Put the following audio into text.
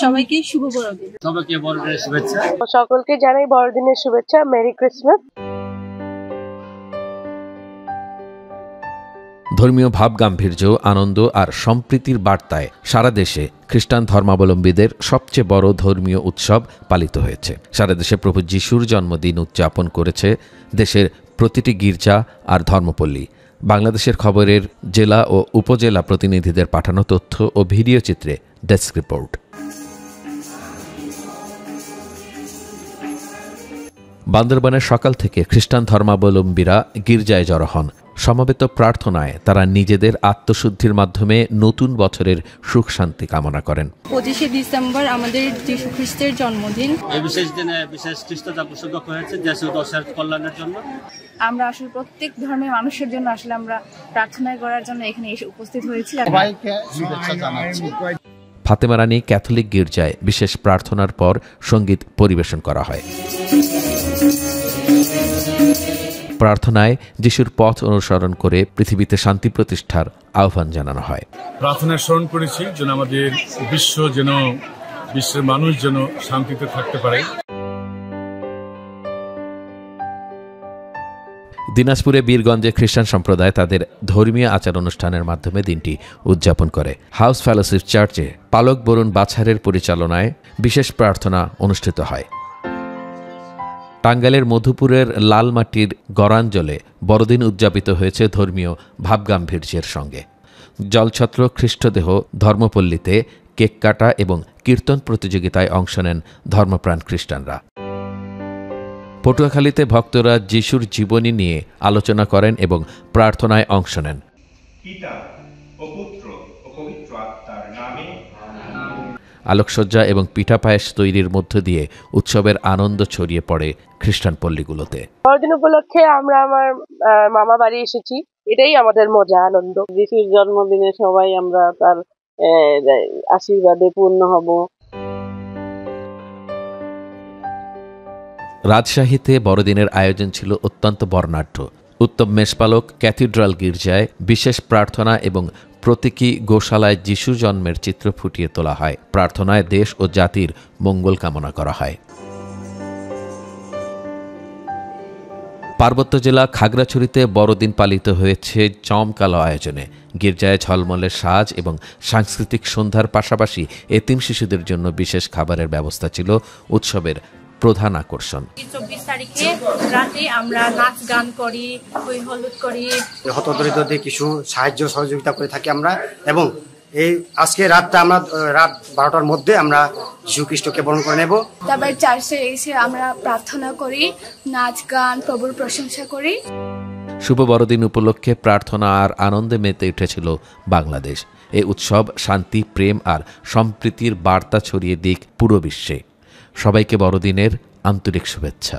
সবাইকে শুভ বড়দিন। সবাইকে বড়দিনের শুভেচ্ছা। সকলকে জানাই বড়দিনের শুভেচ্ছা। Merry Christmas. ধর্মীয় ভাবগাম্ভীর্য, আনন্দ আর সম্প্রীতির বার্তায় সারা দেশে খ্রিস্টান ধর্মাবলম্বীদের সবচেয়ে বড় ধর্মীয় উৎসব পালিত হয়েছে। সারা দেশে প্রভু যিশুর জন্মদিন উদযাপন করেছে দেশের প্রতিটি গির্জা আর ধর্মপল্লী। বাংলাদেশের খবরের জেলা ও উপজেলা প্রতিনিধিদের পাঠানো তথ্য ও ভিডিও চিত্রে ডেস্ক রিপোর্ট। বান্দরবানের সকাল থেকে খ্রিস্টান ধর্মাবলম্বীরা গির্জায় জড়ো হন। সমবেত প্রার্থনায় তারা নিজেদের আত্মশুদ্ধির মাধ্যমে নতুন বছরের সুখ শান্তি কামনা করেন। 25শে ডিসেম্বর আমাদের যীশু খ্রিস্টের জন্মদিন। এই বিশেষ দিনে বিশেষ খ্রিস্টতা প্রসঙ্গ হয়েছে দেশ ও দেশের কল্যাণের জন্য। আমরা আসলে প্রত্যেক ধর্মের মানুষের জন্য আসলে আমরা প্রার্থনা করার জন্য এখানে এসে উপস্থিত হয়েছি। সবাইকে শুভেচ্ছা জানাচ্ছি। ফাতেমা রানী ক্যাথলিক গির্জায় বিশেষ প্রার্থনার পর সঙ্গীত পরিবেশন করা হয়। প্রার্থনায় যিশুর পথ অনুসরণ করে পৃথিবীতে শান্তি প্রতিষ্ঠার আহ্বান জানানো হয়। প্রার্থনা স্মরণ করেছি যেন আমাদের বিশ্বের মানুষ যেন শান্তিতে থাকতে পারে। দিনাজপুরে বীরগঞ্জে খ্রিস্টান সম্প্রদায় তাদের ধর্মীয় আচার অনুষ্ঠানের মাধ্যমে দিনটি উদযাপন করে। হাউস ফেলোশিপ চার্চে পালক বরুণ বাছারের পরিচালনায় বিশেষ প্রার্থনা অনুষ্ঠিত হয়। টাঙ্গাইলের মধুপুরের লালমাটির গড়াঞ্জলে বড়দিন উদযাপিত হয়েছে ধর্মীয় ভাবগাম্ভীর্যের সঙ্গে। জলছত্র খ্রিস্টদেহ ধর্মপল্লীতে কেক কাটা এবং কীর্তন প্রতিযোগিতায় অংশ নেন ধর্মপ্রাণ খ্রিস্টানরা। পটুয়াখালীতে ভক্তরা যিশুর জীবনী নিয়ে আলোচনা করেন এবং প্রার্থনায় অংশ নেন। আলোকসজ্জা এবং পিঠা পায়েস তৈরির মধ্য দিয়ে উৎসবের আনন্দ ছড়িয়ে পড়ে খ্রিস্টান পল্লীগুলোতে। বড়দিন উপলক্ষে আমরা আমার মামা বাড়ি এসেছি, এটাই আমাদের মজা আনন্দ। যিশুর জন্মদিনে সবাই আমরা তার আশীর্বাদে পূর্ণ হব। রাজশাহীতে বড়দিনের আয়োজন ছিল অত্যন্ত বর্ণাঢ্য। উত্তম মেষপালক ক্যাথিড্রাল গির্জায় বিশেষ প্রার্থনা এবং প্রতীকী গোশালায় যিশু জন্মের চিত্র ফুটিয়ে তোলা হয়। প্রার্থনায় দেশ ও জাতির মঙ্গল কামনা করা হয়। পার্বত্য জেলা খাগড়াছড়িতে বড়দিন পালিত হয়েছে জমকালো আয়োজনে। গির্জায় ঝলমলে সাজ এবং সাংস্কৃতিক সন্ধ্যার পাশাপাশি এতিম শিশুদের জন্য বিশেষ খাবারের ব্যবস্থা ছিল উৎসবের প্রধান আকর্ষণ। 24 তারিখে রাতে আমরা নাচ গান করি, হই হলুদ করি, হতদরিদ্রদের কিছু সাহায্য সহযোগিতা করে থাকি আমরা। এবং এই আজকে রাতটা আমরা রাত 12টার মধ্যে আমরা যীশু খ্রিস্টকে বরণ করে নেব। তারপর চার্চে এসে আমরা প্রার্থনা করি, নাচ গান, প্রভুর প্রশংসা করি। শুভ বড়দিন উপলক্ষে প্রার্থনা আর আনন্দে মেতে উঠেছিল বাংলাদেশ। এই উৎসব শান্তি, প্রেম আর সম্প্রীতির বার্তা ছড়িয়ে দিক পুরো বিশ্বে। সবাইকে বড়দিনের আন্তরিক শুভেচ্ছা।